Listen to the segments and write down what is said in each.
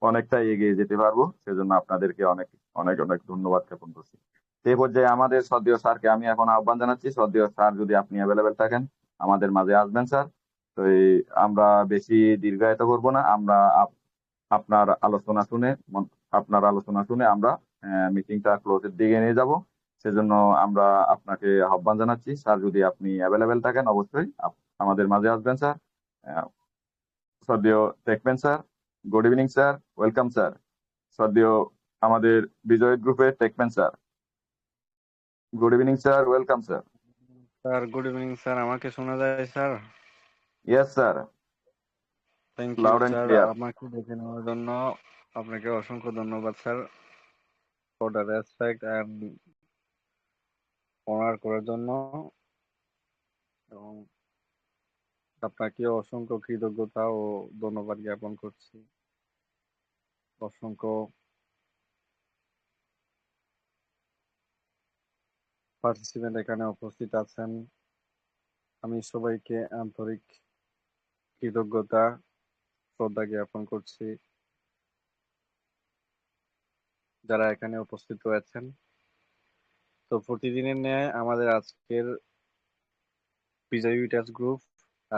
অনেকটা এগিয়ে যেতে পারবো। সেজন্য আপনাদেরকে অনেক অনেক অনেক ধন্যবাদ জ্ঞাপন করছি। সেই পর্যায়ে আমাদের শ্রদ্ধেয় স্যারকে আমি এখন আহ্বান জানাচ্ছি। শ্রদ্ধেয় স্যার, যদি আপনি অ্যাভেলেবেল থাকেন আমাদের মাঝে আসবেন স্যার। তো আমরা বেশি দীর্ঘায়িত করব না। আমরা আপনার আলোচনা শুনে আপনার আলোচনা শুনে আমরা মিটিংটা ক্লোজের দিকে নিয়ে যাব। সেজন্য আমরা আপনাকে আহ্বান জানাচ্ছি স্যার, যদি আপনি অ্যাভেলেবেল থাকেন অবশ্যই আমাদের মাঝে আসবেন স্যার। আহ, শ্রদ্ধেয় Techman sir, good evening sir, welcome sir. শ্রদ্ধেয় আমাদের বিজয় গ্রুপের Techman sir, good evening sir, welcome sir. Sir good evening sir, আমাকে শোনা যায় sir? Yes sir, thank you loud and sir, clear. আমাকে দেখে নেওয়ার জন্য আপনাকে অসংখ্য ধন্যবাদ sir, for the respect and honour করার জন্য। এবং আপনাকে অসংখ্য কৃতজ্ঞতা ও ধন্যবাদ জ্ঞাপন করছি। অসংখ্য পার্টিসিপেন্ট এখানে উপস্থিত আছেন, আমি সবাইকে আন্তরিক কৃতজ্ঞতা শ্রদ্ধা জ্ঞাপন করছি যারা এখানে উপস্থিত রয়েছেন। তো প্রতিদিনের ন্যায় আমাদের আজকের বিজয় ইউটাস গ্রুপ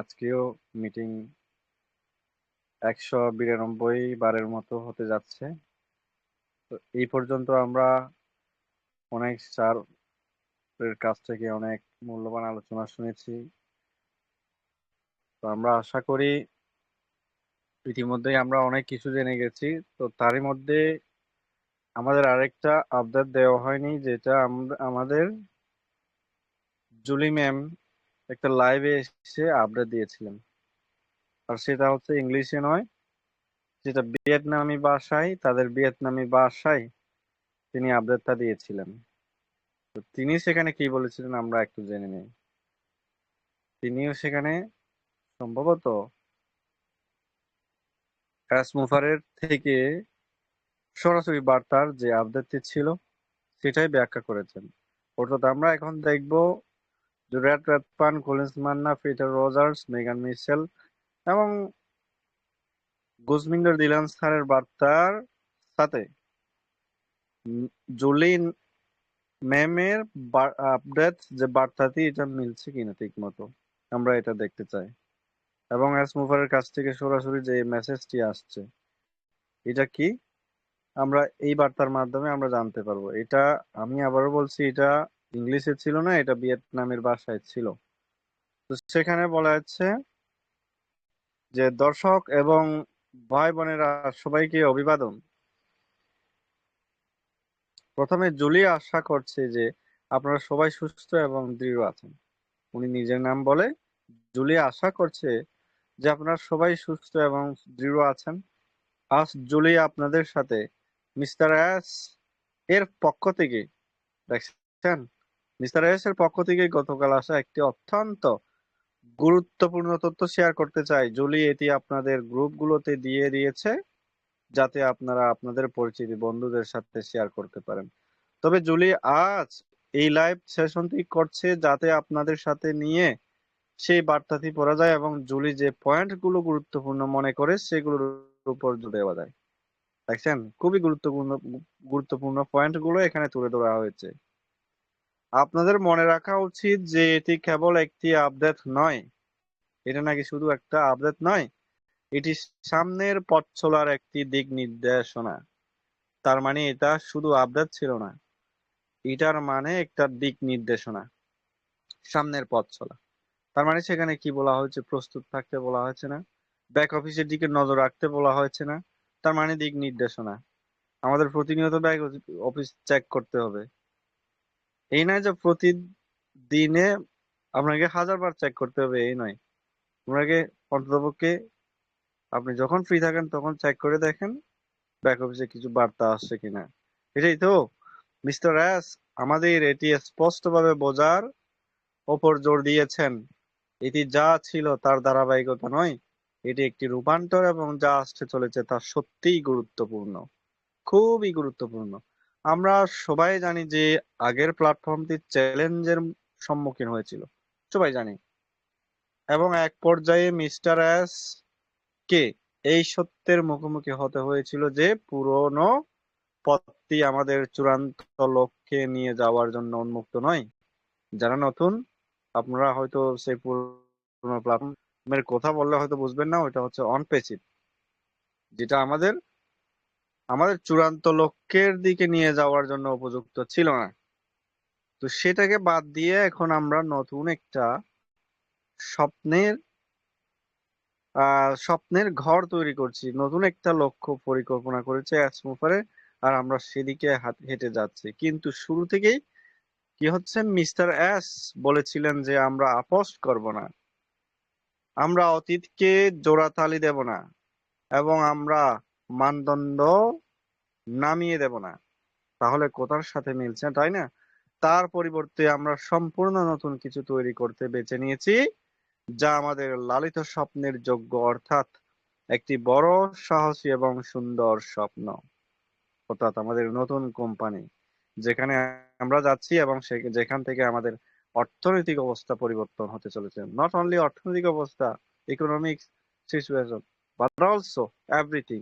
আজকেও মিটিং 192 বারের মতো হতে যাচ্ছে। তো এই পর্যন্ত আমরা অনেক স্যারের কাছ থেকে অনেক মূল্যবান আলোচনা শুনেছি। তো আমরা আশা করি ইতিমধ্যেই আমরা অনেক কিছু জেনে গেছি। তো তারই মধ্যে আমাদের আরেকটা আপডেট দেওয়া হয়নি, যেটা আমাদের জুলি ম্যাম একটা লাইভে এসে আপডেট দিয়েছিলেন। আর সেটা হচ্ছে ইংলিশে নয়, যেটা ভিয়েতনামি ভাষায়, তাদের ভিয়েতনামি ভাষায় তিনি আপডেটটা দিয়েছিলেন। তো তিনি সেখানে কি বলেছিলেন আমরা একটু জেনে নিই। তিনিও সেখানে সম্ভবত মুফারের থেকে সরাসরি বার্তার যে আপডেটটি ছিল সেটাই ব্যাখ্যা করেছেন। অর্থাৎ আমরা এখন দেখব যে রেড রেডপান, Collins Manna, Peter Rogers, Megan Mitchell এবং গুজমিন্ডার দিলান স্যারের বার্তার সাথে জুলি ম্যামের আপডেট যে বার্তাটি, এটা মিলছে কিনা ঠিক মতো আমরা এটা দেখতে চাই। এবং মুফারের কাছ থেকে সরাসরি যে মেসেজটি আসছে এটা কি, আমরা এই বার্তার মাধ্যমে আমরা জানতে পারবো। এটা আমি আবারও বলছি, এটা ইংলিশে ছিল না, এটা ভিয়েতনামের ভাষায় ছিল। তো সেখানে বলা হচ্ছে যে দর্শক এবং ভাই বোনেরা সবাইকে অভিবাদন। প্রথমে জুলি আশা করছে যে আপনারা সবাই সুস্থ এবং দৃঢ় আছেন। উনি নিজের নাম বলে জুলি আশা করছে যে আপনারা সবাই সুস্থ এবং দৃঢ় আছেন। আজ জুলি আপনাদের সাথে মিস্টার এস এর পক্ষ থেকে, দেখছেন, মিস্টার এস এর পক্ষ থেকে গতকাল আসা একটি অত্যন্ত গুরুত্বপূর্ণ তথ্য শেয়ার করতে চাই। জুলি এটি আপনাদের গ্রুপগুলোতে দিয়ে দিয়েছে যাতে আপনারা আপনাদের পরিচিত বন্ধুদের সাথে শেয়ার করতে পারেন। তবে জুলি আজ এই লাইভ সেশনটি করছে যাতে আপনাদের সাথে নিয়ে সেই বার্তাটি পড়া যায় এবং জুলি যে পয়েন্টগুলো গুরুত্বপূর্ণ মনে করে সেগুলোর উপর জোর দেওয়া যায়। দেখছেন, খুবই গুরুত্বপূর্ণ গুরুত্বপূর্ণ পয়েন্টগুলো এখানে তুলে ধরা হয়েছে। আপনাদের মনে রাখা উচিত যে এটি কেবল একটি আপডেট নয়, এটা নাকি শুধু একটা আপডেট নয়, এটি সামনের পথ চলার একটি দিক নির্দেশনা। তার মানে এটা শুধু আপডেট ছিল না, এটার মানে একটা দিক নির্দেশনা, সামনের পথ চলা। তার মানে সেখানে কি বলা হয়েছে, প্রস্তুত থাকতে বলা হয়েছে না, ব্যাক অফিসের দিকে নজর রাখতে বলা হয়েছে না, তার মানে দিক নির্দেশনা। আমাদের প্রতিনিয়ত ব্যাক অফিস চেক করতে হবে। এই নয় যে প্রতিদিনে আপনাকে 1000 বার চেক করতে হবে, এই নয়। আপনাকে অন্ততপক্ষে আপনি যখন ফ্রি থাকেন তখন চেক করে দেখেন ব্যাক অফিসে কিছু বার্তা আসছে কিনা। এটাই তো মিস্টার এস আমাদের এটি স্পষ্টভাবে বোঝার ওপর জোর দিয়েছেন। এটি যা ছিল তার ধারাবাহিকতা নয়, এটি একটি রূপান্তর এবং যা আসতে চলেছে তা সত্যিই গুরুত্বপূর্ণ, খুবই গুরুত্বপূর্ণ। আমরা সবাই জানি যে আগের প্ল্যাটফর্মটি চ্যালেঞ্জের সম্মুখীন হয়েছিল, সবাই জানি। এবং এক পর্যায়ে মিস্টার এস কে এই সত্যের মুখোমুখি হতে হয়েছিল যে পুরনো পথটি আমাদের চূড়ান্ত লক্ষ্যে নিয়ে যাওয়ার জন্য উন্মুক্ত নয়। যারা নতুন, আপনারা হয়তো সেই পুরনো প্ল্যাটফর্মের কথা বললে হয়তো বুঝবেন না, ওইটা হচ্ছে অন পেসিভ, যেটা আমাদের আমাদের চূড়ান্ত লক্ষ্যের দিকে নিয়ে যাওয়ার জন্য উপযুক্ত ছিল না। তো সেটাকে বাদ দিয়ে এখন আমরা নতুন একটা স্বপ্নের স্বপ্নের ঘর তৈরি করছি, নতুন একটা লক্ষ্য পরিকল্পনা করেছে অ্যাসমুফারে, আর আমরা সেদিকে হেঁটে যাচ্ছি। কিন্তু শুরু থেকেই কি হচ্ছে, মিস্টার এস বলেছিলেন যে আমরা আপোস করব না, আমরা অতীতকে জোড়াতালি দেব না, এবং আমরা মানদণ্ড নামিয়ে দেব না। তাহলে কোথার সাথে মিলছে, তাই না? তার পরিবর্তে আমরা সম্পূর্ণ নতুন কিছু তৈরি করতে বেছে নিয়েছি, যা আমাদের লালিত স্বপ্নের যোগ্য, অর্থাৎ একটি বড়, সাহসী এবং সুন্দর স্বপ্ন। অর্থাৎ আমাদের নতুন কোম্পানি, যেখানে আমরা যাচ্ছি এবং যেখান থেকে আমাদের অর্থনৈতিক অবস্থা পরিবর্তন হতে চলেছে। নট অনলি অর্থনৈতিক অবস্থা, economic situation, but also everything,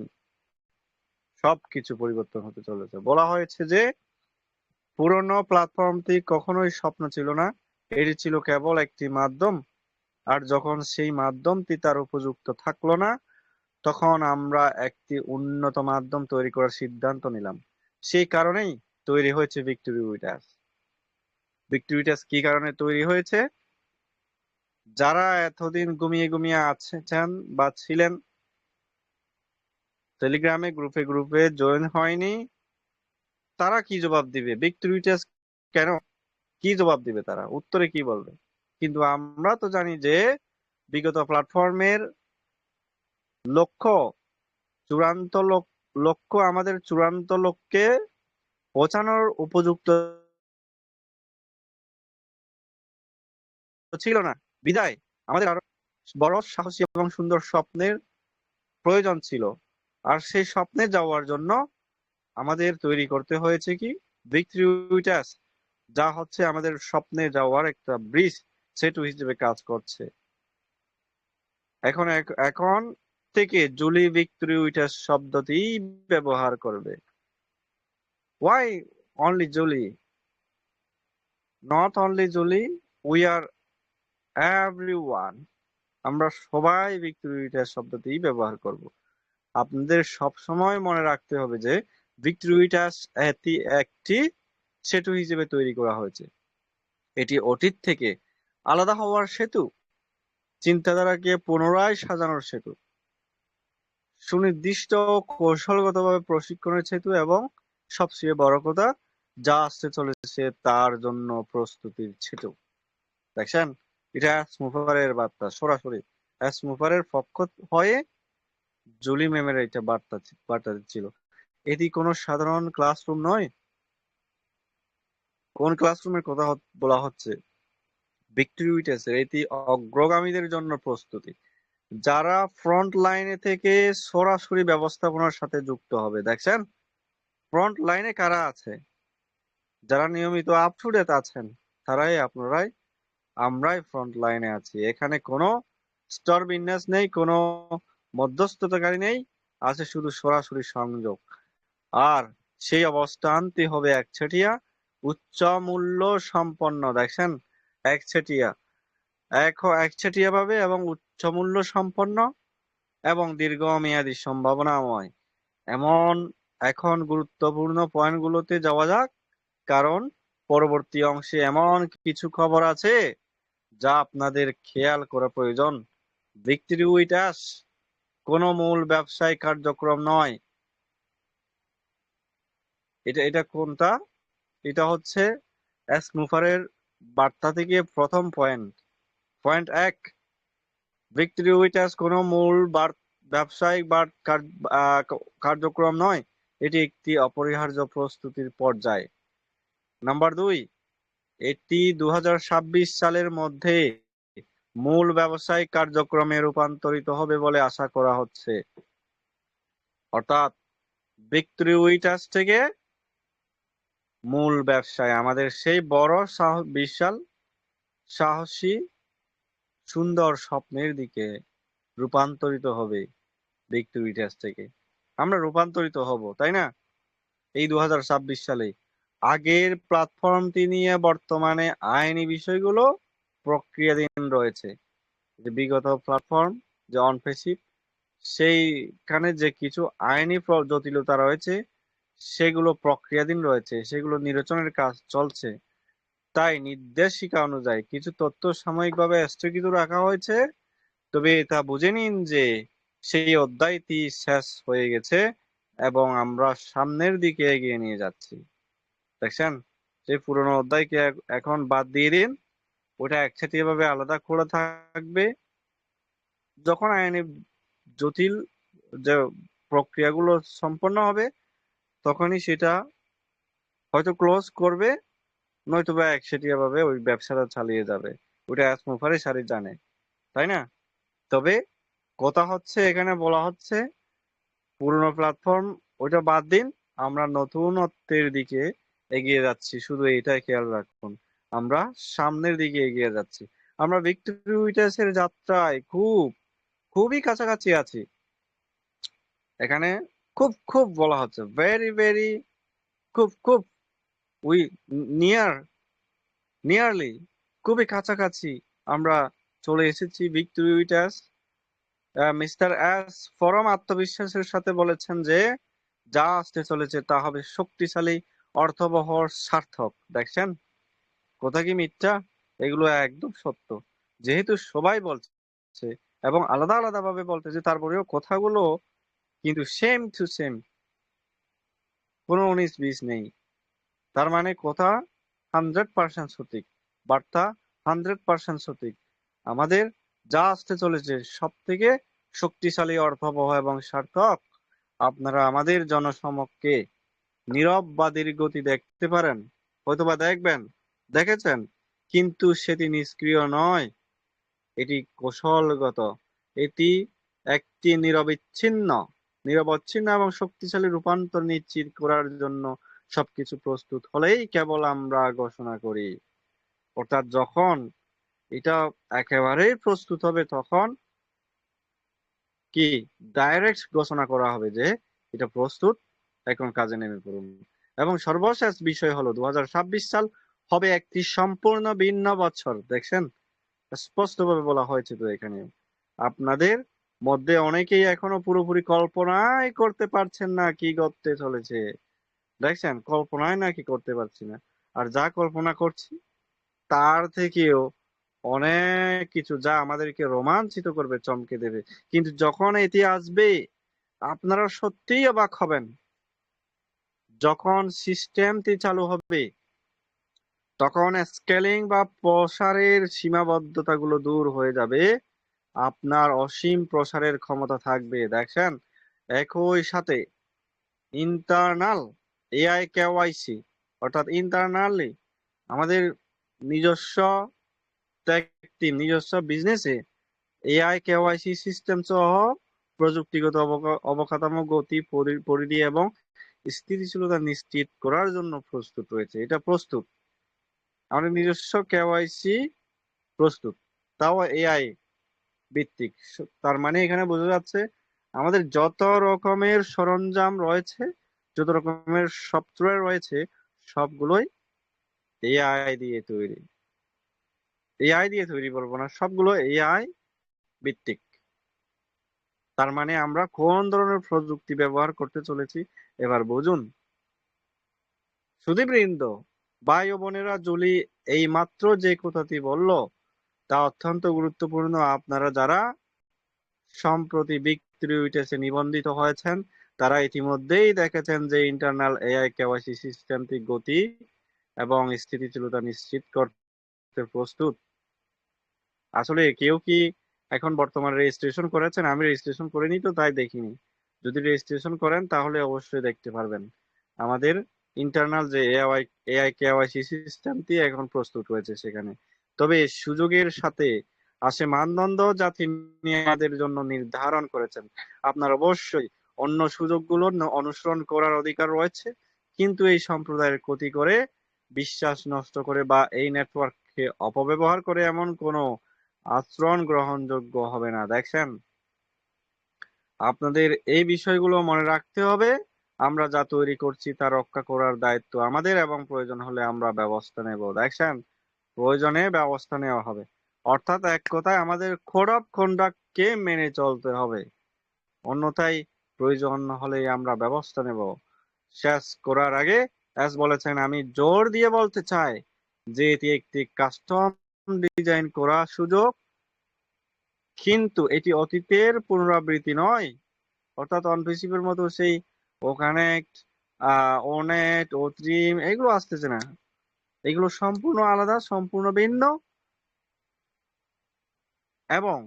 সবকিছু পরিবর্তন হতে চলেছে। বলা হয়েছে যে পুরনো প্ল্যাটফর্মটি কখনোই স্বপ্ন ছিল না, এটি ছিল কেবল একটি মাধ্যম। আর যখন সেই মাধ্যমটি তার উপযুক্ত থাকলো না, তখন আমরা একটি উন্নত মাধ্যম তৈরি করার সিদ্ধান্ত নিলাম। সেই কারণেই তৈরি হয়েছে ভিক্টোরিয়াস। ভিক্টোরিয়াস কি কারণে তৈরি হয়েছে? যারা এতদিন ঘুমিয়ে ঘুমিয়ে আছেন বা ছিলেন, টেলিগ্রামে গ্রুপে গ্রুপে জয়েন হয়নি, তারা কি জবাব দিবে? ভিক্টোরিয়াস কেন, কি জবাব দিবে? তারা উত্তরে কি বলবে? কিন্তু আমরা তো জানি যে বিগত প্ল্যাটফর্মের লক্ষ্য, চূড়ান্ত লক্ষ্য আমাদের চূড়ান্ত লক্ষ্যে পৌঁছানোর উপযুক্ত ছিল না। বিদায় আমাদের আরো বড়, সাহসী এবং সুন্দর স্বপ্নের প্রয়োজন ছিল। আর সেই স্বপ্নে যাওয়ার জন্য আমাদের তৈরি করতে হয়েছে কি? ভিক্টোরিয়াস, যা হচ্ছে আমাদের স্বপ্নে যাওয়ার একটা ব্রিজ, সেতু হিসেবে কাজ করছে। এখন এখন থেকে জুলি ভিক্টোরিয়াস শব্দটি ব্যবহার করবে। Why only Julie? Not only Julie, we are everyone. আমরা সবাই ভিক্টোরিয়াস শব্দটি ব্যবহার করব। আপনাদের সব সময় মনে রাখতে হবে যে ভিক্টোরিয়াস একটি সেতু হিসেবে তৈরি করা হয়েছে। এটি অতীত থেকে আলাদা হওয়ার সেতু, চিন্তাধারাকে পুনরায় সাজানোর সেতু, সুনির্দিষ্ট কৌশলগতভাবে প্রশিক্ষণের সেতু, এবং সবচেয়ে বড় কথা, যা আসতে চলেছে তার জন্য প্রস্তুতির সেতু। দেখছেন, এটা স্মুফারের বার্তা সরাসরি স্মুফারের পক্ষ হয়ে জুলি ম্যামের এটা বার্তা দিচ্ছিল। এটি কোনো সাধারণ ক্লাসরুম নয়। কোন ক্লাসরুমের কথা বলা হচ্ছে? ভিক্টোরিয়াসের এটি অগ্রগামীদের জন্য প্রস্তুতি, যারা ফ্রন্ট লাইনে থেকে সরাসরি ব্যবস্থাপনার সাথে যুক্ত হবে। দেখছেন, ফ্রন্ট লাইনে কারা আছে? যারা নিয়মিত আপ টু ডেট আছেন, তারাই, আপনারাই, আমরাই ফ্রন্ট লাইনে আছি। এখানে কোনো স্তর বিন্যাস নেই, কোনো মধ্যস্থতাকারী নেই, আছে শুধু সরাসরি সংযোগ। আর সেই অবস্থানটি হবে একচেটিয়া, উচ্চ মূল্য সম্পন্ন। দেখছেন, একচেটিয়া, একচেটিয়া ভাবে এবং উচ্চ মূল্য সম্পন্ন এবং দীর্ঘমেয়াদী সম্ভাবনাময়। এমন এখন গুরুত্বপূর্ণ পয়েন্টগুলোতে যাওয়া যাক, কারণ পরবর্তী অংশে এমন কিছু খবর আছে যা আপনাদের খেয়াল করা প্রয়োজন। ভিক্টোরিয়াস কোনো মূল ব্যবসায়িক কার্যক্রম নয়। এটা কোনটা? এটা হচ্ছে স্নুফারের বার্তা থেকে প্রথম পয়েন্ট। পয়েন্ট 1, ভিক্টোরিয়াস কোনো মূল ব্যবসায়িক কার্যক্রম নয়, এটি একটি অপরিহার্য প্রস্তুতির পর্যায়। নাম্বার 2, এটি 2026 সালের মধ্যে মূল ব্যবসায়িক কার্যক্রমে রূপান্তরিত হবে বলে আশা করা হচ্ছে। অর্থাৎ ভিক্টোরিয়াস থেকে মূল ব্যবসায়, আমাদের সেই বড়, বিশাল, সাহসী, সুন্দর স্বপ্নের দিকে রূপান্তরিত হবে ভিক্টোরি টেস্ট থেকে। আমরা রূপান্তরিত হব, তাই না? এই 2026 সালে আগের প্ল্যাটফর্মটি নিয়ে বর্তমানে আইনি বিষয়গুলো প্রক্রিয়াধীন রয়েছে। যে বিগত প্ল্যাটফর্ম যে অনফেসিভ, সেইখানে যে কিছু আইনি জটিলতা রয়েছে সেগুলো প্রক্রিয়াধীন রয়েছে, সেগুলো নির্বাচনের কাজ চলছে। তাই নির্দেশিকা অনুযায়ী কিছু তথ্য সাময়িকভাবে স্থগিত রাখা হয়েছে। তবে এটা বুঝে নিন যে সেই অধ্যায়টি শেষ হয়ে গেছে এবং আমরা সামনের দিকে এগিয়ে নিয়ে যাচ্ছি। দেখছেন, সেই পুরোনো অধ্যায়কে এখন বাদ দিয়ে দিন, ওটা একসাথে ভাবে আলাদা করে থাকবে। যখন আইনি জটিল যে প্রক্রিয়াগুলো সম্পন্ন হবে তখনই সেটা হয়তো ক্লোজ করবে, নয়তোবা একচেটিয়া ভাবে ওই ব্যবসাটা চালিয়ে যাবে। ওটা স্মুফারই সারি জানে, তাই না? তবে কথা হচ্ছে, এখানে বলা হচ্ছে পুরোনো প্ল্যাটফর্ম ওইটা বাদ দিন, আমরা নতুনত্বের দিকে এগিয়ে যাচ্ছি। শুধু এটাই খেয়াল রাখুন, আমরা সামনের দিকে এগিয়ে যাচ্ছি। আমরা ভিক্টোরি উইটাসের যাত্রায় খুবই কাছাকাছি আছি। এখানে খুব খুব বলা হচ্ছে, ভেরি ভেরি, খুব উই নিয়ার নিয়ারলি, খুবই কাছাকাছি আমরা চলে এসেছি ভিক্টোরি উইটাস। মিস্টার এস পরম আত্মবিশ্বাসের সাথে বলেছেন যে যা আসতে চলেছে তা হবে শক্তিশালী, অর্থবহ, সার্থক। দেখছেন, কথা কি মিথ্যা? এগুলো একদম সত্য। যেহেতু সবাই বলছে এবং আলাদা আলাদা ভাবে বলতেছে, তারপরেও কথাগুলো কিন্তু সেম টু সেম, কোনো 19-20 নেই। তার মানে কথা 100% সঠিক, বার্তা 100% সঠিক। আমাদের যা আসতে চলেছে সব থেকে শক্তিশালী, অর্থবহ এবং সার্থক। আপনারা আমাদের জনসমক্ষে নীরব বা দীর্ঘতি দেখতে পারেন, হয়তোবা দেখবেন, দেখেছেন, কিন্তু সেটি নিষ্ক্রিয় নয়, এটি কৌশলগত। এটি একটি নিরবচ্ছিন্ন এবং শক্তিশালী রূপান্তর নিশ্চিত করার জন্য সবকিছু প্রস্তুত হলেই কেবল আমরা ঘোষণা করি। অর্থাৎ যখন এটা একেবারেই প্রস্তুত হবে তখন কি ডাইরেক্ট ঘোষণা করা হবে যে এটা প্রস্তুত, এখন কাজে নেমে পড়ুন। এবং সর্বশেষ বিষয় হলো 2026 সাল হবে একটি সম্পূর্ণ ভিন্ন বছর। দেখছেন, স্পষ্টভাবে বলা হয়েছে তো এখানে। আপনাদের মধ্যে অনেকেই এখনো পুরোপুরি কল্পনাই করতে পারছেন না কি ঘটতে চলেছে। দেখছেন, কল্পনায় নাকি করতে পারছি না, আর যা কল্পনা করছি তার থেকেও অনেক কিছু যা আমাদেরকে রোমাঞ্চিত করবে, চমকে দেবে। কিন্তু যখন এটি আসবে আপনারা সত্যিই অবাক হবেন। যখন সিস্টেমটি চালু হবে তখন স্কেলিং বা প্রসারের সীমাবদ্ধতাগুলো দূর হয়ে যাবে, আপনার অসীম প্রসারের ক্ষমতা থাকবে। দেখেন, একই সাথে ইন্টারনাল এআই কেওয়াইসি, অর্থাৎ ইন্টারনালি আমাদের নিজস্ব টেক টিম, নিজস্ব বিজনেসে এআই কেওয়াইসি সিস্টেম সহ প্রযুক্তিগত অবকাঠামো, গতি, পরিধি এবং স্থিতিশীলতা নিশ্চিত করার জন্য প্রস্তুত রয়েছে। এটা প্রস্তুত, আমাদের নিজস্ব কেওয়াইসি প্রস্তুত, তাও এআই ভিত্তিক। তার মানে এখানে বোঝা যাচ্ছে আমাদের যত রকমের সরঞ্জাম রয়েছে, যত রকমের সফটওয়্যার রয়েছে, সবগুলোই এআই দিয়ে তৈরি। এআই দিয়ে তৈরি বলবো না, সবগুলো এআই ভিত্তিক। তার মানে আমরা কোন ধরনের প্রযুক্তি ব্যবহার করতে চলেছি এবার বুঝুন। সুধীবৃন্দ, ভাই ও বোনেরা, জুলি এই মাত্র যে কথাটি বলল তা অত্যন্ত গুরুত্বপূর্ণ। আপনারা যারা সম্প্রতি ভিক্টোরি উইটেসে নিবন্ধিত হয়েছেন তারা ইতিমধ্যেই দেখেছেন যে ইন্টারনাল এআই কেওয়াইসি সিস্টেমটি গতি এবং স্থিতিশীলতা নিশ্চিত করতে প্রস্তুত। আসলে কেউ কি এখন বর্তমানে রেজিস্ট্রেশন করেছেন? আমি রেজিস্ট্রেশন করিনি তো তাই দেখিনি। যদি রেজিস্ট্রেশন করেন তাহলে অবশ্যই দেখতে পারবেন আমাদের ইন্টারনাল যে এআই কেওয়াইসি সিস্টেমটি এখন প্রস্তুত হয়েছে সেখানে। তবে সুযোগের সাথে আসে মানদণ্ড, যা তিনি আমাদের জন্য নির্ধারণ করেছেন। আপনার অবশ্যই অন্য সুযোগগুলো অনুসরণ করার অধিকার রয়েছে, কিন্তু এই সম্প্রদায়ের ক্ষতি করে, বিশ্বাস নষ্ট করে বা এই নেটওয়ার্ককে অপব্যবহার করে এমন কোনো আচরণ গ্রহণযোগ্য হবে না। দেখছেন, আপনাদের এই বিষয়গুলো মনে রাখতে হবে। আমরা যা তৈরি করছি তা রক্ষা করার দায়িত্ব আমাদের, এবং প্রয়োজন হলে আমরা ব্যবস্থা নেব। দেখছেন, প্রয়োজনে ব্যবস্থা নেওয়া হবে। অর্থাৎ এক কথায় আমাদের কোড অফ কন্ডাক্টকে মেনে চলতে হবে, অন্যথায় প্রয়োজন হলে আমরা ব্যবস্থা নেব। শেষ করার আগে বলেছেন, আমি জোর দিয়ে বলতে চাই যে এটি একটি কাস্টম ডিজাইন করা সুযোগ, কিন্তু এটি অতীতের পুনরাবৃত্তি নয়। অর্থাৎ অনফিসিপের মতো সেই ওকানেক্ট, ওনেট, ওথ্রিম এগুলো আসতেছে না। এগুলো সম্পূর্ণ আলাদা, সম্পূর্ণ ভিন্ন, এবং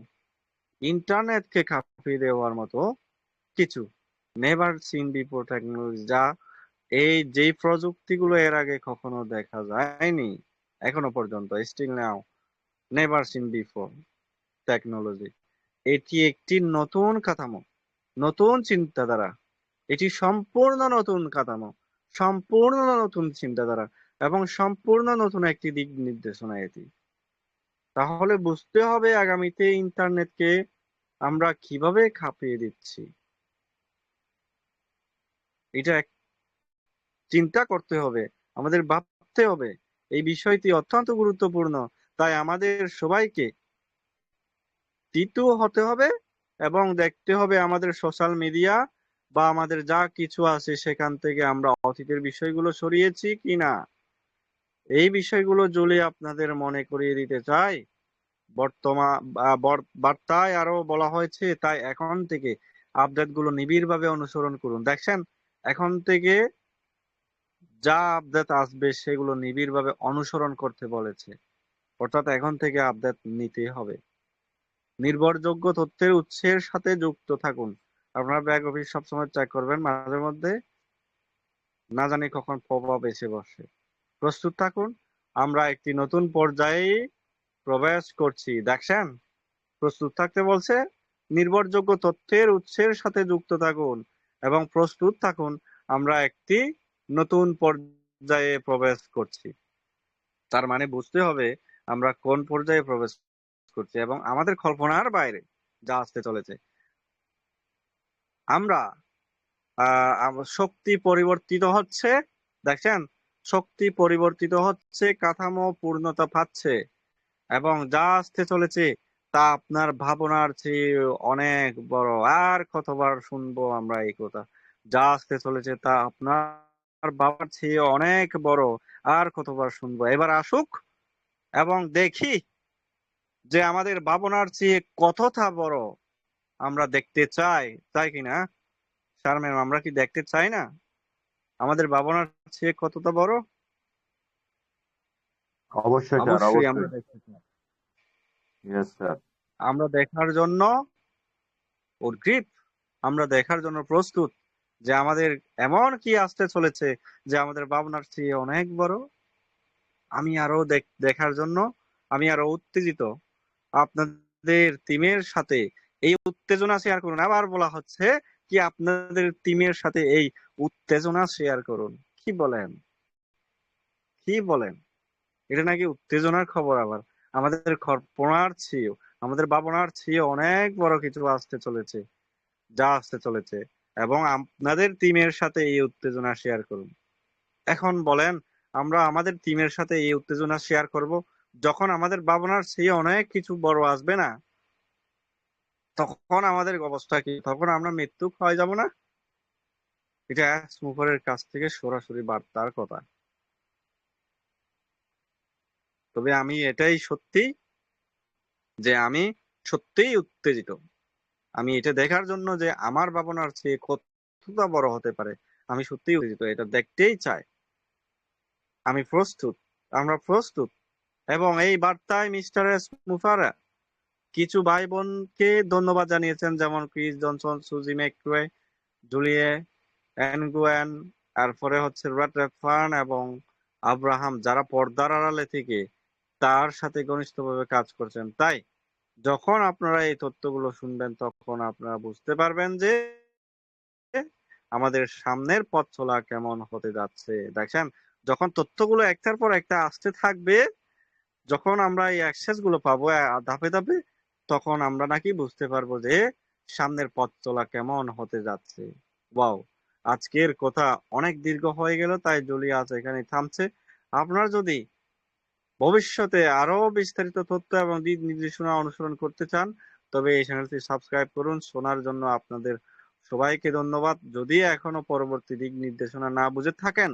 ইন্টারনেটকে কাঁপিয়ে দেওয়ার মতো কিছু। নেভার সিন বিফোর টেকনোলজি, যা যেই প্রযুক্তিগুলো এর আগে কখনো দেখা যায়নি এখনো পর্যন্ত, still now never seen before technology. এটি একটি নতুন কাঠামো, নতুন চিন্তাধারা। এটি সম্পূর্ণ নতুন কাঠামো, সম্পূর্ণ নতুন চিন্তাধারা, এবং সম্পূর্ণ নতুন একটি দিক নির্দেশনা এটি। তাহলে বুঝতে হবে আগামীতে ইন্টারনেটকে আমরা কিভাবে খাপিয়ে দিচ্ছি। এটা চিন্তা করতে হবে, আমাদের ভাবতে হবে। এই বিষয়টি অত্যন্ত গুরুত্বপূর্ণ। তাই আমাদের সবাইকে তিতু হতে হবে, এবং দেখতে হবে আমাদের সোশ্যাল মিডিয়া বা আমাদের যা কিছু আছে সেখান থেকে আমরা অতীতের বিষয়গুলো সরিয়েছি কিনা। এই বিষয়গুলো যদি আপনাদের মনে করিয়ে দিতে চাই, বর্তমান বার্তায় আরো বলা হয়েছে, তাই এখন থেকে আপডেট গুলো নিবিড়ভাবে অনুসরণ করুন। দেখছেন, এখন থেকে যা আপডেট আসবে সেগুলো নিবিড়ভাবে অনুসরণ করতে বলেছে। অর্থাৎ এখন থেকে আপডেট নিতে হবে। নির্ভরযোগ্য তথ্যের উৎসের সাথে যুক্ত থাকুন। আপনারা ব্যাক অফিস সবসময় চেক করবেন মাঝে মধ্যে, না জানি কখন পপআপ এসে বসে। প্রস্তুত থাকুন, আমরা একটি নতুন পর্যায়ে প্রবেশ করছি। দেখছেন, প্রস্তুত থাকতে বলছে। নির্ভরযোগ্য তথ্যের উৎসের সাথে যুক্ত থাকুন এবং প্রস্তুত থাকুন, আমরা একটি নতুন পর্যায়ে প্রবেশ করছি। তার মানে বুঝতে হবে আমরা কোন পর্যায়ে প্রবেশ করছি, এবং আমাদের কল্পনার বাইরে যা আসতে চলেছে। আমরা শক্তি পরিবর্তিত হচ্ছে। দেখছেন, শক্তি পরিবর্তিত হচ্ছে, কাঠামো পূর্ণতা পাচ্ছে, এবং যা আসতে চলেছে তা আপনার ভাবনার চেয়ে অনেক বড়। আর কতবার শুনবো আমরা এই কথা? যা আসতে চলেছে তা আপনার বাবার চেয়ে অনেক বড়। আর কতবার শুনবো? এবার আসুক এবং দেখি যে আমাদের ভাবনার চেয়ে কতটা বড় আমরা দেখতে চাই, তাই কিনা? স্যার ম্যাম, আমরা কি দেখতে চাই না আমাদের ভাবনার চেয়ে কতটা বড়? অবশ্যই স্যার, অবশ্যই আমরা অবশ্যই। দেখতে চাই। Yes sir. আমরা দেখার জন্য উদগ্রীব, আমরা দেখার জন্য প্রস্তুত যে আমাদের এমন কি আসতে চলেছে যে আমাদের ভাবনার চেয়ে অনেক বড়। আমি আরো দেখার জন্য আমি আরো উত্তেজিত। আপনাদের টিমের সাথে এই উত্তেজনা শেয়ার করুন। আবার বলা হচ্ছে কি আপনাদের টিমের সাথে এই উত্তেজনা শেয়ার করুন। কি বলেন? কি বলেন? এটা নাকি উত্তেজনার খবর? আবার আমাদের কল্পনার চেয়েও, আমাদের ভাবনার চেয়ে অনেক বড় কিছু আসতে চলেছে, যা আসতে চলেছে, এবং আপনাদের টিমের সাথে এই উত্তেজনা শেয়ার করুন। এখন বলেন, আমরা আমাদের টিমের সাথে এই উত্তেজনা শেয়ার করব যখন আমাদের ভাবনার চেয়ে অনেক কিছু বড় আসবে না? তখন আমাদের অবস্থা কি? তখন আমরা মৃত্যু হয়ে যাব না? এটা স্মুফারের কাছ থেকে সরাসরি বার্তার কথা। তবে আমি এটাই সত্যি যে আমি সত্যিই উত্তেজিত। আমি এটা দেখার জন্য যে আমার ভাবনার চেয়ে কতটা বড় হতে পারে। আমি সত্যিই উত্তেজিত, এটা দেখতেই চাই। আমি প্রস্তুত, আমরা প্রস্তুত। এবং এই বার্তায় মিস্টার মুফারা কিছু ভাই বোনকে ধন্যবাদ জানিয়েছেন, যেমন ক্রিস জনসন, সুজি ম্যাকওয়ে, জুলিয়ে এনগুয়েন, তারপরে হচ্ছে রড রেডফার্ন এবং আব্রাহাম, যারা পর্দার আড়ালে থেকে তার সাথে ঘনিষ্ঠভাবে কাজ করছেন। তাই যখন আপনারা এই তথ্যগুলো শুনবেন তখন আপনারা বুঝতে পারবেন যে আমাদের সামনের পথ চলা কেমন হতে যাচ্ছে। দেখেন, যখন তথ্যগুলো একটার পর একটা আসতে থাকবে, যখন আমরা এই অ্যাক্সেস গুলো পাবো ধাপে ধাপে, তখন আমরা নাকি বুঝতে পারবো যে সামনের পথ চলা কেমন হতে যাচ্ছে। ওয়াও, আজকের কথা অনেক দীর্ঘ হয়ে গেল, তাই জুলিয়া আজ এখানে থামছে। আপনারা যদি ভবিষ্যতে আরো বিস্তারিত তথ্য এবং দিক নির্দেশনা অনুসরণ করতে চান, তবে এই চ্যানেলটি সাবস্ক্রাইব করুন। শোনার জন্য আপনাদের সবাইকে ধন্যবাদ। যদি এখনো পরবর্তী দিক নির্দেশনা না বুঝে থাকেন,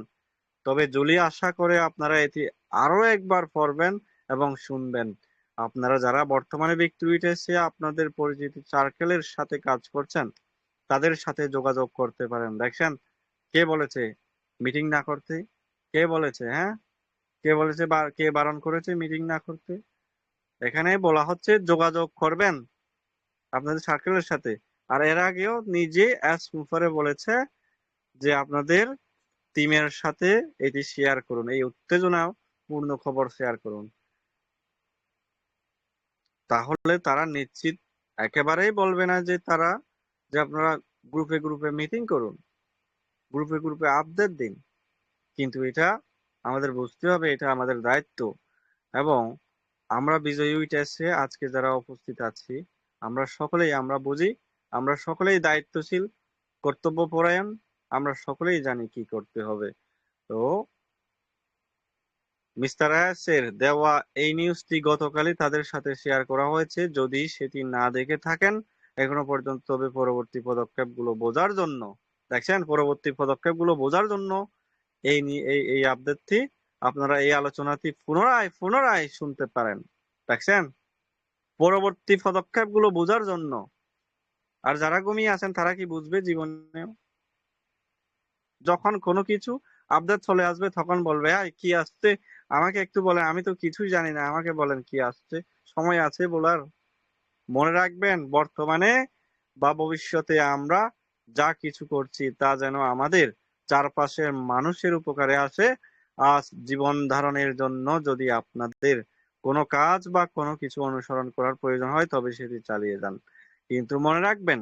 তবে জুলিয়া আশা করে আপনারা এটি আরো একবার পড়বেন এবং শুনবেন। আপনারা যারা বর্তমানে বিগ টুইটার্সে আপনাদের পরিচিত সার্কেলের সাথে কাজ করছেন, তাদের সাথে যোগাযোগ করতে পারেন। দেখছেন, কে বলেছে মিটিং না করতে? কে বলেছে? হ্যাঁ, কে বলেছে বা কে বারণ করেছে মিটিং না করতে? এখানে বলা হচ্ছে যোগাযোগ করবেন আপনাদের সার্কেলের সাথে। আর এর আগেও নিজে অ্যাস মুফারে বলেছে যে আপনাদের টিমের সাথে এটি শেয়ার করুন, এই উত্তেজনা পূর্ণ খবর শেয়ার করুন। তাহলে তারা নিশ্চিত একেবারেই বলবে না যে তারা, যে আপনারা গ্রুপে গ্রুপে মিটিং করুন, গ্রুপে গ্রুপে আপডেট দিন। কিন্তু এটা আমাদের বুঝতে হবে, এটা আমাদের দায়িত্ব। এবং আমরা বিজয়ী উইটার্সে আজকে যারা উপস্থিত আছি, আমরা বুঝি, আমরা সকলেই দায়িত্বশীল, কর্তব্যপরায়ণ, আমরা সকলেই জানি কি করতে হবে। তো মিস্টার আয়াসের দেওয়া এই নিউজটি গতকালই তাদের সাথে শেয়ার করা হয়েছে। যদি সেটি না দেখে থাকেন এখনো পর্যন্ত, তবে পরবর্তী পদক্ষেপগুলো বোঝার জন্য, দেখছেন, পরবর্তী পদক্ষেপগুলো বোঝার জন্য এই আপডেটটি, আপনারা এই আলোচনাটি পুনরায় পুনরায় শুনতে পারেন। দেখছেন, পরবর্তী পদক্ষেপগুলো বোঝার জন্য। আর যারা ঘুমিয়ে আছেন তারা কি বুঝবে জীবনে? যখন কোনো কিছু আপডেট চলে আসবে তখন বলবে, কি আসছে, আমাকে একটু বলেন, আমি তো কিছুই জানি না, আমাকে বলেন কি আসছে। সময় আছে বলার। মনে রাখবেন, বর্তমানে বা ভবিষ্যতে আমরা যা কিছু করছি তা যেন আমাদের চারপাশের মানুষের উপকারে আসে। আজ জীবন ধারণের জন্য যদি আপনাদের কোনো কাজ বা কোনো কিছু অনুসরণ করার প্রয়োজন হয়, তবে সেটি চালিয়ে যান। কিন্তু মনে রাখবেন,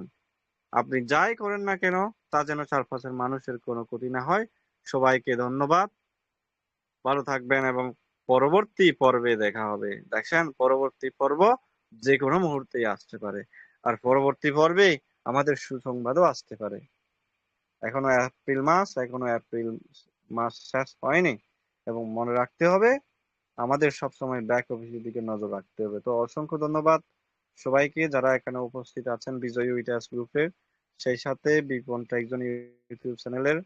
আপনি যাই করেন না কেন, তা যেন চারপাশের মানুষের কোনো ক্ষতি না হয়। সবাইকে ধন্যবাদ, ভালো থাকবেন এবং পরবর্তী পর্বে দেখা হবে। দেখছেন, পরবর্তী পর্ব যে কোনো মুহূর্তেই আসতে পারে। আর পরবর্তী পর্বে আমাদের সুসংবাদও আসতে পারে। এখনো এপ্রিল মাস শেষ হয়নি। এবং মনে রাখতে হবে, আমাদের সবসময় ব্যাক অফিসের দিকে নজর রাখতে হবে। তো অসংখ্য ধন্যবাদ সবাইকে যারা এখানে উপস্থিত আছেন বিজয় উইটার্স গ্রুপের, সেই সাথে বিপন একজন ইউটিউব চ্যানেলের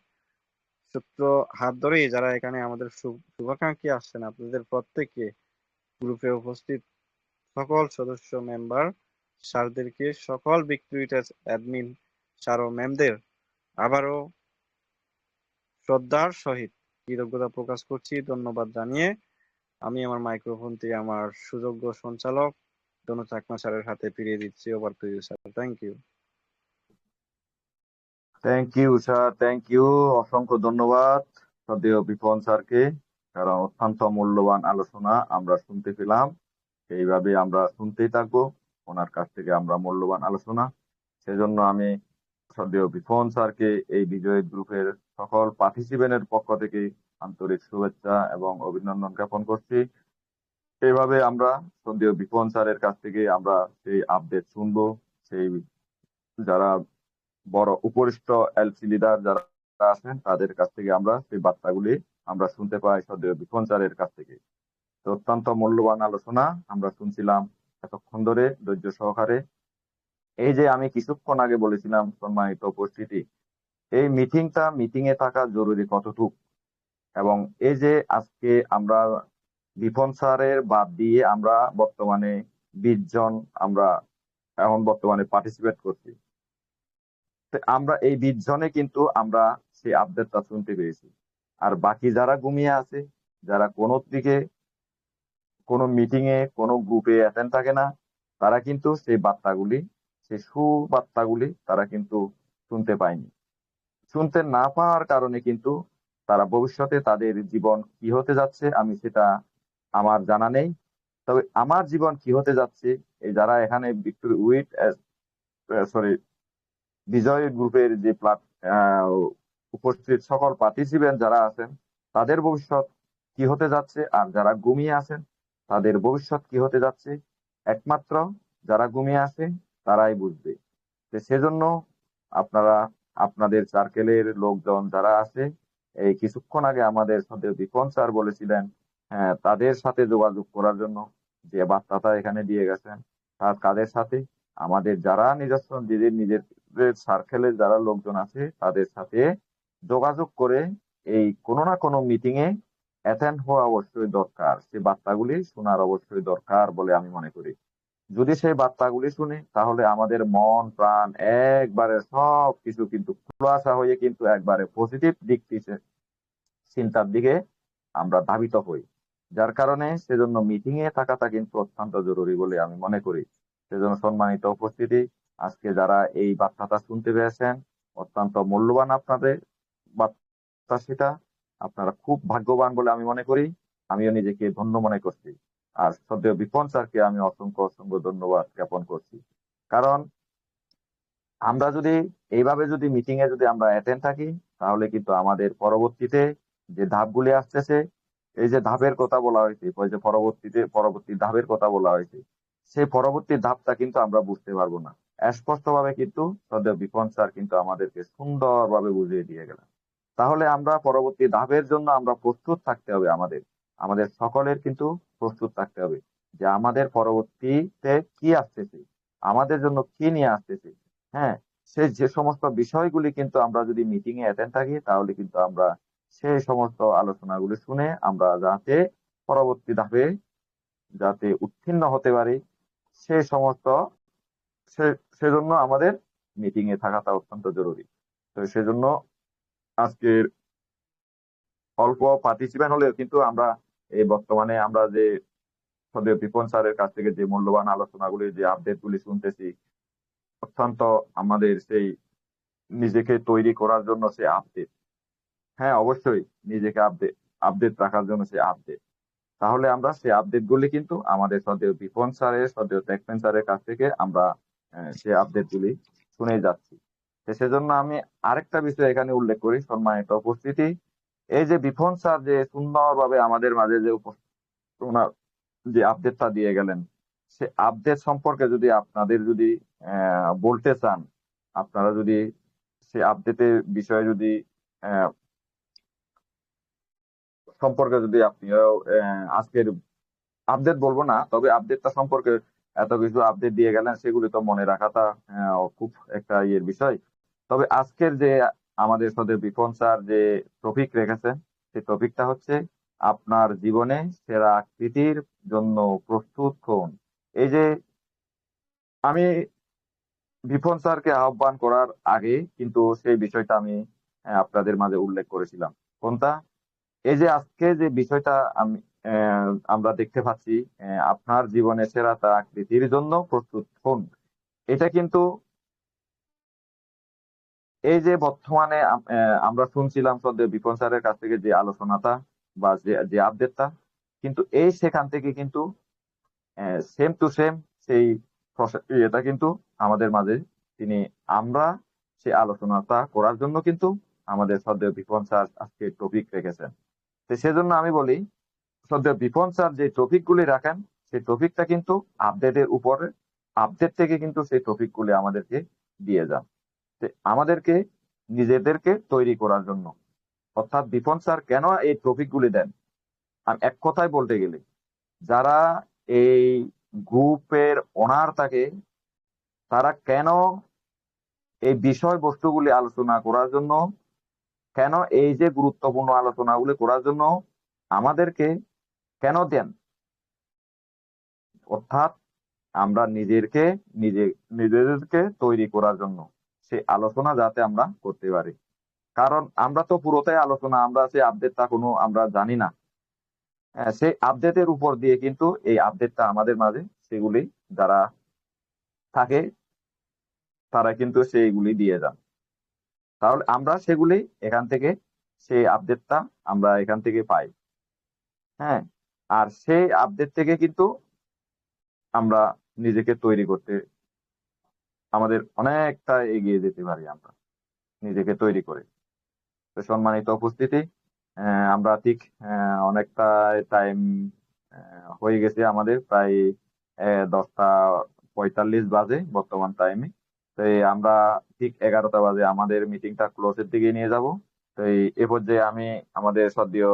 সূত্র হাত ধরেই যারা এখানে আমাদের শুভাকাঙ্ক্ষী আসছেন, আপনাদের প্রত্যেককে, গ্রুপে উপস্থিত সকল সদস্য মেম্বার স্যারদেরকে, সকল বিগ টুইটার্স অ্যাডমিন স্যার ও ম্যামদের আবারও শ্রদ্ধার সহিত কৃতজ্ঞতা প্রকাশ করছি, ধন্যবাদ জানিয়ে আমি আমার মাইক্রোফোনটি আমার সুযোগ্য সঞ্চালক দনু চাকমা স্যারের হাতে ফিরিয়ে দিচ্ছি। Over to you sir. Thank you. Thank you sir, thank you. অসংখ্য ধন্যবাদ শ্রদ্ধেয় বিপন স্যারকে, কারণ অত্যন্ত মূল্যবান আলোচনা আমরা শুনতে পেলাম। এইভাবে আমরা শুনতেই থাকবো ওনার কাছ থেকে আমরা মূল্যবান আলোচনা। সেজন্য আমি শ্রদ্ধেয় বিপন স্যারকে এই বিজয় গ্রুপের সকল পার্টিসিপেন্টের পক্ষ থেকে আন্তরিক শুভেচ্ছা এবং অভিনন্দন জ্ঞাপন করছি। এইভাবে আমরা শ্রদ্ধেয় বিপন স্যারের কাছ থেকে আমরা সেই আপডেট শুনবো, সেই যারা বড় উপরিষ্ঠ এলসি লিডার যারা আছেন তাদের কাছ থেকে আমরা সেই বার্তাগুলি আমরা শুনতে পাই শ্রদ্ধেয় বিপন স্যারের কাছ থেকে। তো অত্যন্ত মূল্যবান আলোচনা আমরা শুনছিলাম এতক্ষণ ধরে ধৈর্য সহকারে। এই যে আমি কিছুক্ষণ আগে বলেছিলাম সম্মানিত উপস্থিতি, এই মিটিং এ থাকা জরুরি কতটুক, এবং এই যে আজকে আমরা বিপন স্যারের বাদ দিয়ে আমরা বর্তমানে 20 জন আমরা এখন বর্তমানে পার্টিসিপেট করছি। তো আমরা এই 20 জনে কিন্তু আমরা সেই আপডেটটা শুনতে পেরেছি। আর বাকি যারা ঘুমিয়ে আছে, যারা কোনো দিকে কোনো মিটিং এ কোনো গ্রুপে অ্যাটেন্ড থাকে না, তারা কিন্তু সেই বার্তাগুলি, সেই সুবার্তাগুলি তারা কিন্তু শুনতে পায়নি। শুনতে না পাওয়ার কারণে কিন্তু তারা ভবিষ্যতে তাদের জীবন কি হতে যাচ্ছে আমি সেটা আমার জানা নেই। তবে আমার জীবন কি হতে যাচ্ছে, এই যারা এখানে ভিক্টোরি উইট সরি বিজয় গ্রুপের যে উপস্থিত সকল পার্টিসিপেন্ট যারা আছেন, তাদের ভবিষ্যৎ কি হতে যাচ্ছে, আর যারা ঘুমিয়ে আছেন তাদের ভবিষ্যৎ কি হতে যাচ্ছে, একমাত্র যারা ঘুমিয়ে আছে তারাই বুঝবে। তো সেজন্য আপনারা আপনাদের সার্কেলের লোকজন যারা আছে, এই কিছুক্ষণ আগে আমাদের সাথে বিপন স্যার বলেছিলেন, হ্যাঁ, তাদের সাথে যোগাযোগ করার জন্য, যে বার্তাটা এখানে দিয়ে গেছেন, তার কাদের সাথে, আমাদের যারা নিজস্ব নিজেদের সার্কেলের যারা লোকজন আছে তাদের সাথে যোগাযোগ করে এই কোনো না কোনো মিটিং এ অ্যাটেন্ড হওয়া অবশ্যই দরকার, সেই বার্তাগুলি শোনার অবশ্যই দরকার বলে আমি মনে করি। যদি সেই বার্তাগুলি শুনি তাহলে আমাদের মন প্রাণ একবারে সব কিছু কিন্তু খোলাসা হয়ে কিন্তু একবারে পজিটিভ দিক চিন্তার দিকে আমরা ধাবিত হই। যার কারণে সেজন্য মিটিং এ থাকাটা কিন্তু অত্যন্ত জরুরি বলে আমি মনে করি। সেজন্য সম্মানিত উপস্থিতি, আজকে যারা এই বার্তাটা শুনতে পেয়েছেন, অত্যন্ত মূল্যবান আপনাদের বার্তা সেটা। আপনারা খুব ভাগ্যবান বলে আমি মনে করি। আমিও নিজেকে ধন্য মনে করছি। আর শ্রদ্ধেয় বিপন স্যারকে আমি অসংখ্য অসংখ্য ধন্যবাদ জ্ঞাপন করছি। কারণ আমরা যদি এইভাবে যদি মিটিং এ যদি আমরা অ্যাটেন্ড থাকি, তাহলে কিন্তু আমাদের পরবর্তীতে যে ধাপগুলি আসতেছে, এই যে ধাপের কথা বলা হয়েছে, ওই যে পরবর্তী ধাপের কথা বলা হয়েছে, সেই পরবর্তী ধাপটা কিন্তু আমরা বুঝতে পারবো না। স্পষ্টভাবে কিন্তু শ্রদ্ধেয় বিপন স্যার কিন্তু আমাদেরকে সুন্দরভাবে বুঝিয়ে দিয়ে গেলেন। তাহলে আমরা পরবর্তী ধাপের জন্য আমরা প্রস্তুত থাকতে হবে, আমাদের আমাদের সকলের কিন্তু প্রস্তুত থাকতে হবে যে আমাদের পরবর্তীতে কি আসতেছে, আমাদের জন্য কি নিয়ে আসতেছে। হ্যাঁ, সে যে সমস্ত বিষয়গুলি কিন্তু আমরা যদি মিটিং এ অ্যাটেন্ড থাকি, তাহলে কিন্তু আমরা সেই সমস্ত আলোচনাগুলি শুনে আমরা যাতে পরবর্তী ধাপে যাতে উত্তীর্ণ হতে পারি, সে সমস্ত সেজন্য আমাদের মিটিং এ থাকাটা অত্যন্ত জরুরি। তো সেজন্য আজকের অল্প পার্টিসিপেন্ট হলেও কিন্তু আমরা এই বর্তমানে আমরা যে সদীয় বিপন স্যারের কাছ থেকে যে মূল্যবান আলোচনাগুলি, যে আপডেট গুলি শুনতেছি, অত্যন্ত আমাদের সেই নিজেকে তৈরি করার জন্য সে আপডেট, হ্যাঁ অবশ্যই নিজেকে আপডেট আপডেট রাখার জন্য সে আপডেট। তাহলে আমরা সেই আপডেট গুলি কিন্তু আমাদের সদীয় বিপন স্যারের, সদীয় টেকমেন স্যারের কাছ থেকে আমরা সেই আপডেট গুলি শুনে যাচ্ছি। তো সেজন্য আমি আরেকটা বিষয় এখানে উল্লেখ করি, সম্মানিত উপস্থিতি। এই যে বিপন স্যার যে সুন্দরভাবে আমাদের মাঝে যে ওনার যে আপডেটটা দিয়ে গেলেন, সে আপডেট সম্পর্কে যদি আপনাদের যদি বলতে চান, আপনারা যদি সে আপডেটের বিষয়ে যদি আহ, সম্পর্কে যদি আপনিও আজকের আপডেট বলবো না, তবে আপডেটটা সম্পর্কে এত কিছু আপডেট দিয়ে গেলেন, সেগুলি তো মনে রাখাটা খুব একটা ইয়ের বিষয়। তবে আজকের যে আমাদের সাথে বিপন স্যার যে টপিক রেখেছেন, সেই টপিকটা হচ্ছে আপনার জীবনে সেরা আকৃতির জন্য প্রস্তুত হন। এই যে আমি বিপন স্যারকে আহ্বান করার আগে কিন্তু সেই বিষয়টা আমি আপনাদের মাঝে উল্লেখ করেছিলাম। কোনটা? এই যে আজকে যে বিষয়টা আমি আমরা দেখতে পাচ্ছি, আপনার জীবনে সেরা তা আকৃতির জন্য প্রস্তুত হন। এটা কিন্তু এই যে বর্তমানে আমরা শুনছিলাম সদ্য বিপন স্যারের কাছ থেকে যে আলোচনাটা বা যে যে আপডেটটা, কিন্তু এই সেখান থেকে কিন্তু সেম টু সেম সেই এটা কিন্তু আমাদের মাঝে তিনি আমরা সেই আলোচনাটা করার জন্য কিন্তু আমাদের সদ্য বিপন স্যার আজকে টপিক রেখেছেন। তো সেজন্য আমি বলি, সদ্য বিপন স্যার যে টপিক গুলি রাখেন, সেই টপিকটা কিন্তু আপডেটের উপরে, আপডেট থেকে কিন্তু সেই টপিক গুলি আমাদেরকে দিয়ে যান, যে আমাদেরকে নিজেদেরকে তৈরি করার জন্য। অর্থাৎ বিপন স্যার কেন এই টপিক গুলি দেন, আর এক কথায় বলতে গেলে যারা এই গ্রুপের ওনার থাকে, তারা কেন এই বিষয় বস্তুগুলি আলোচনা করার জন্য, কেন এই যে গুরুত্বপূর্ণ আলোচনাগুলি করার জন্য আমাদেরকে কেন দেন, অর্থাৎ আমরা নিজেদেরকে তৈরি করার জন্য সে আলোচনা যাতে আমরা করতে পারি। কারণ আমরা তো পুরোটাই আলোচনা, আমরা সে আপডেটটা কোনো আমরা জানি না। সেই আপডেটের উপর দিয়ে কিন্তু এই আপডেটটা আমাদের মাঝে সেগুলি যারা থাকে তারা কিন্তু সেইগুলি দিয়ে যান। তাহলে আমরা সেগুলি এখান থেকে, সেই আপডেটটা আমরা এখান থেকে পাই। হ্যাঁ, আর সেই আপডেট থেকে কিন্তু আমরা নিজেকে তৈরি করতে, আমাদের অনেকটা এগিয়ে যেতে পারি আমরা নিজেকে তৈরি করে। তো সম্মানিত উপস্থিতি, আমরা ঠিক অনেকটা টাইম হয়ে গেছে, আমাদের প্রায় 10টা 45 বাজে বর্তমান টাইমে। তো আমরা ঠিক 11টা বাজে আমাদের মিটিংটা ক্লোজের দিকে নিয়ে যাব। তো এ পর্যায়ে আমি আমাদের শ্রদ্ধেয়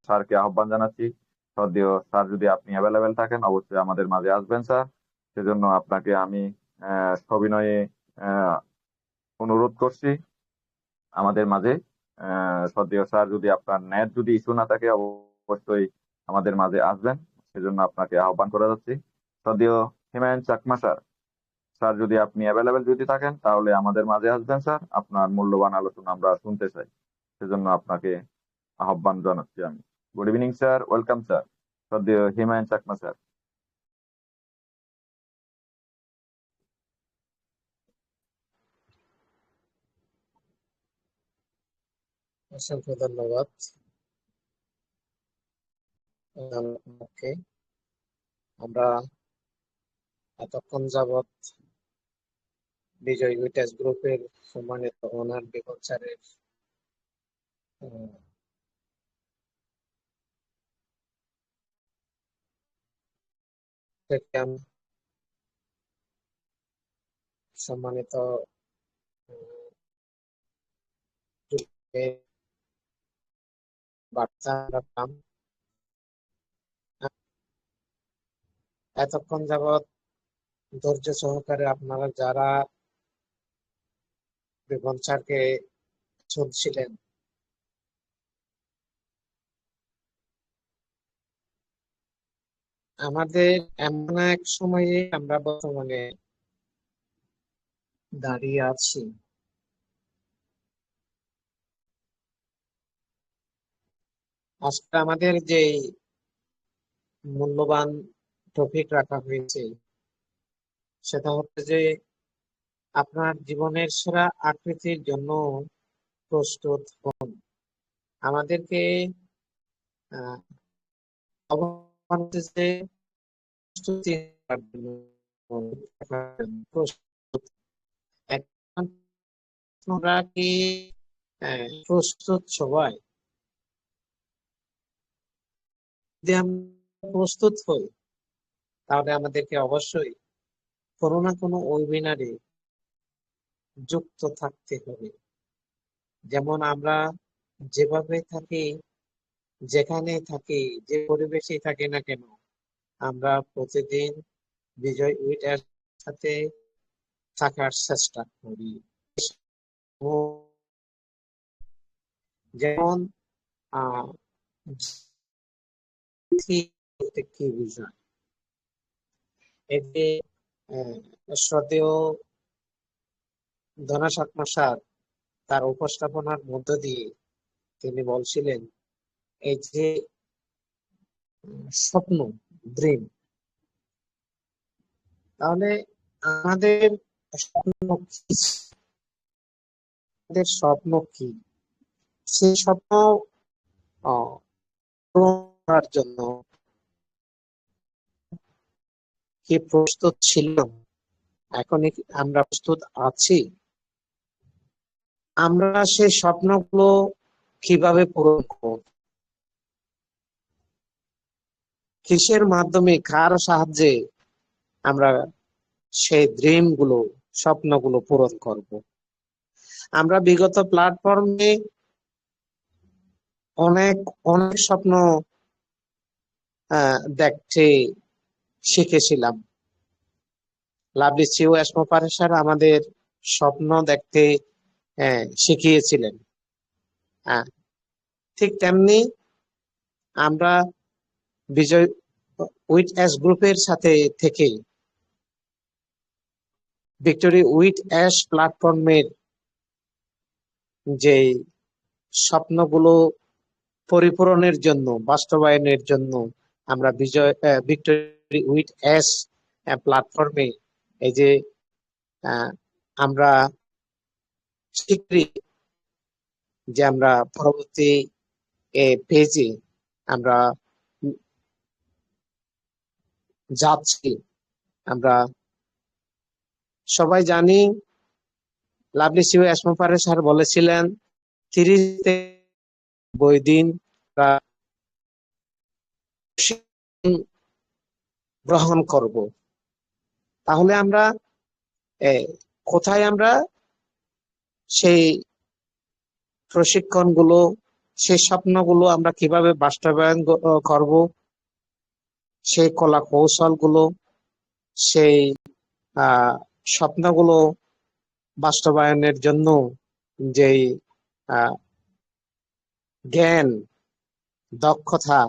স্যারকে আহ্বান জানাচ্ছি। শ্রদ্ধেয় স্যার, যদি আপনি অ্যাভেলেবেল থাকেন অবশ্যই আমাদের মাঝে আসবেন স্যার। সেজন্য আপনাকে আমি সবিনয়ে আহ অনুরোধ করছি আমাদের মাঝে। শ্রদ্ধেয় স্যার, যদি আপনার নেট যদি ইস্যু না থাকে অবশ্যই আমাদের মাঝে আসবেন, সেজন্য আপনাকে আহ্বান করা যাচ্ছে। শ্রদ্ধেয় হিমায়ন চাকমা স্যার, স্যার যদি আপনি অ্যাভেলেবেল যদি থাকেন তাহলে আমাদের মাঝে আসবেন স্যার, আপনার মূল্যবান আলোচনা আমরা শুনতে চাই, সেজন্য আপনাকে আহ্বান জানাচ্ছি আমি। Good evening sir, welcome sir, শ্রদ্ধেয় হিমায়ন চাকমা স্যার। অসংখ্য ধন্যবাদ আপনাকে। আমরা এতক্ষণ যাবৎ বিজয় উইটাস গ্রুপের সম্মানিত ওনার বিপদ স্যারের থেকে সম্মানিত বার্তা রাখলাম। এতক্ষণ যাবৎ ধৈর্য সহকারে আপনারা যারা বিপদ স্যারকে শুনছিলেন, আমাদের এমন এক সময়ে আমরা বর্তমানে দাঁড়িয়ে আছি। আজকে আমাদের যে মূল্যবান টপিক রাখা হয়েছে সেটা হচ্ছে যে আপনার জীবনের সেরা আকৃতির জন্য প্রস্তুত হন। আমাদেরকে আহ্বান যে প্রস্তুতি নেওয়ার জন্য প্রস্তুত। এখন আমরা কি প্রস্তুত সবাই? যদি আমরা প্রস্তুত হই তাহলে আমাদেরকে অবশ্যই কোনো না কোনো ওয়েবিনারে যুক্ত থাকতে হবে। যেমন আমরা যেভাবে থাকি, যেখানে থাকি, যে পরিবেশে থাকি না কেন, আমরা প্রতিদিন বিজয় উইটার সাথে থাকার চেষ্টা করি। যেমন কি বুঝায়, এই যে শ্রদ্ধেয় ধনাসাত্মা স্যার তার উপস্থাপনার মধ্য দিয়ে তিনি বলছিলেন এই যে স্বপ্ন, ড্রিম, তাহলে আমাদের স্বপ্ন কি? আমাদের স্বপ্ন কি? সেই স্বপ্ন পূরণ করার জন্য কি প্রস্তুত ছিল? এখন আমরা প্রস্তুত আছি? আমরা সেই স্বপ্নগুলো কিভাবে পূরণ করব? কিসের মাধ্যমে, কার সাহায্যে আমরা সেই ড্রিম গুলো, স্বপ্নগুলো পূরণ করব? আমরা বিগত প্ল্যাটফর্মে অনেক অনেক স্বপ্ন দেখতে শিখেছিলাম। লাভলি সিও এসমোপারে স্যার আমাদের স্বপ্ন দেখতে শিখিয়েছিলেন। ঠিক তেমনি আমরা বিজয় উইট অ্যাশ গ্রুপের সাথে থেকে ভিক্টোরি উইট অ্যাশ প্ল্যাটফর্মের যে স্বপ্নগুলো পরিপূরণের জন্য, বাস্তবায়নের জন্য আমরা ভিক্টোরি উইট অ্যাশ প্ল্যাটফর্মে এই যে আমরা শীঘ্রই যে আমরা পরবর্তী পেজে আমরা যাচ্ছি। আমরা সবাই জানি লাভলি সিও এসমোপারে স্যার বলেছিলেন 30 দিন গ্রহণ করব। তাহলে আমরা কোথায় আমরা সেই প্রশিক্ষণগুলো, সেই স্বপ্নগুলো আমরা কিভাবে বাস্তবায়ন করব, সেই কলা কৌশলগুলো, সেই স্বপ্নগুলো বাস্তবায়নের জন্য যেই জ্ঞান, দক্ষতা,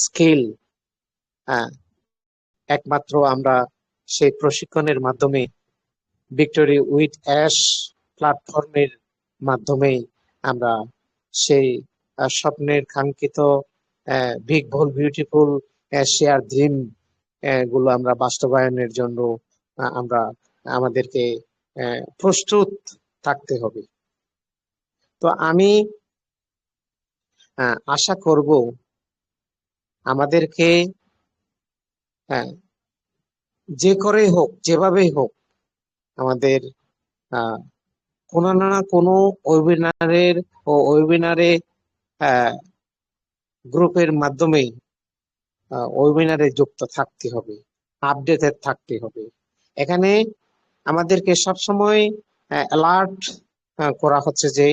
স্কিল একমাত্র আমরা সেই প্রশিক্ষণের মাধ্যমে ভিক্টোরি উইথ অ্যাশ প্ল্যাটফর্মের মাধ্যমে আমরা সেই স্বপ্নের কাঙ্ক্ষিত বিগ ভুল বিউটিফুল শেয়ার ড্রিম গুলো আমরা বাস্তবায়নের জন্য আমরা আমাদেরকে প্রস্তুত থাকতে হবে। তো আমি আশা করব আমাদেরকে যে করেই হোক, যেভাবেই হোক, আমাদের কোনো না কোনো ওয়েবিনারে গ্রুপের মাধ্যমে ওয়েবিনারে যুক্ত থাকতে হবে, আপডেটেড থাকতে হবে। এখানে আমাদেরকে সবসময় অ্যালার্ট করা হচ্ছে, যে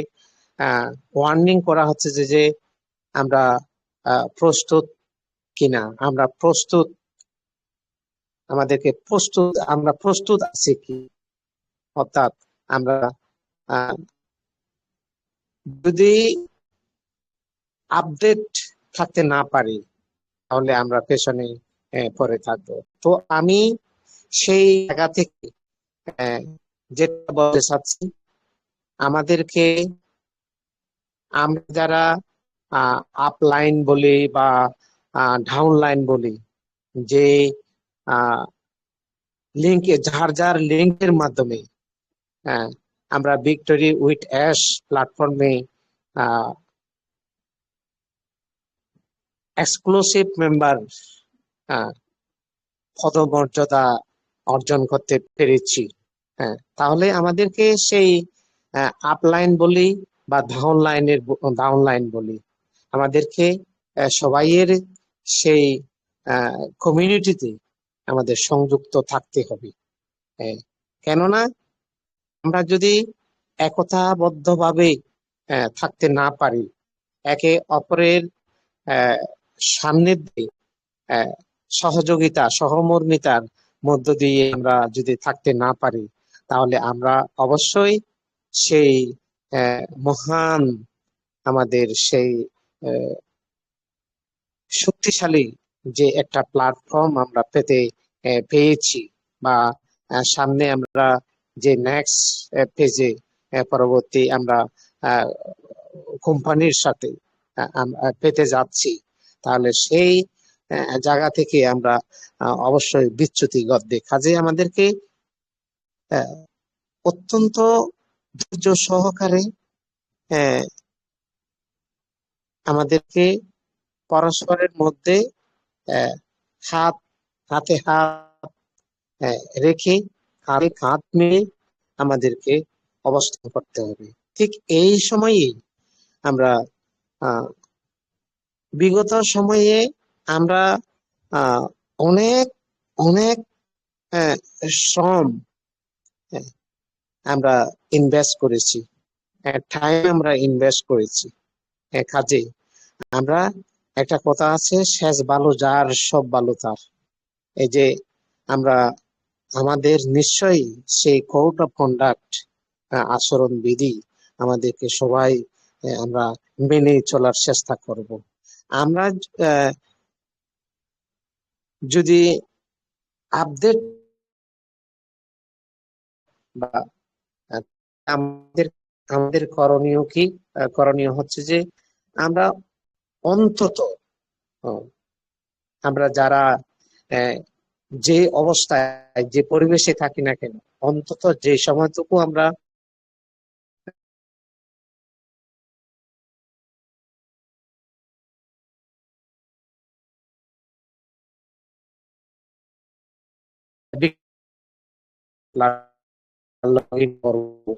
ওয়ার্নিং করা হচ্ছে যে আমরা প্রস্তুত কিনা, আমরা প্রস্তুত, আমাদেরকে প্রস্তুত, আমরা প্রস্তুত আছি কি। অর্থাৎ আমরা যদি আপডেট থাকতে না পারি তাহলে আমরা পেছনে পড়ে থাকবো। তো আমি সেই জায়গা থেকে যেটা বলতে চাচ্ছি, আমাদেরকে আমরা যারা আপলাইন বলি বা ডাউন লাইন বলি, যে লিঙ্কে যার যার লিঙ্কের মাধ্যমে আমরা ভিক্টোরি উইথ অ্যাশ প্ল্যাটফর্মে এক্সক্লুসিভ মেম্বার পদমর্যাদা অর্জন করতে পেরেছি। তাহলে আমাদেরকে সেই আপলাইন বলি বা ডাউন লাইন বলি, আমাদেরকে সবাইয়ের সেই কমিউনিটিতে আমাদের সংযুক্ত থাকতে হবে। কেননা আমরা যদি একতাবদ্ধভাবে থাকতে না পারি, একে অপরের সান্নিধ্যে সহযোগিতা, সহমর্মিতার মধ্য দিয়ে আমরা যদি থাকতে না পারি, তাহলে আমরা অবশ্যই সেই মহান আমাদের সেই শক্তিশালী যে একটা প্ল্যাটফর্ম আমরা পেয়েছি, বা সামনে আমরা যে নেক্সট পেজে পরবর্তী আমরা কোম্পানির সাথে পেতে যাচ্ছি, তাহলে সেই জায়গা থেকে আমরা অবশ্যই বিচ্যুতিগত কাজে আমাদেরকে অত্যন্ত ধৈর্য সহকারে আমাদেরকে পরস্পরের মধ্যে হাতে হাত রেখে, হাতে হাত মিলে আমাদেরকে অবস্থান করতে হবে। ঠিক এই সময়েই আমরা বিগত সময়ে আমরা অনেক অনেক শ্রম আমরা ইনভেস্ট করেছি, টাইম আমরা ইনভেস্ট করেছি কাজে। আমরা একটা কথা আছে, শেষ ভালো যার সব ভালো তার। এই যে আমরা আমাদের নিশ্চয়ই সেই কোড অফ কন্ডাক্ট, আচরণ বিধি আমাদেরকে সবাই আমরা মেনে চলার চেষ্টা করব। আমরা যদি আপডেট বা আমাদের আমাদের করণীয় কি? করণীয় হচ্ছে যে আমরা অন্তত আমরা যারা যে অবস্থায়, যে পরিবেশে থাকি না কেন, অন্তত যে সময়টুকু আমরা লগ ইন করবো,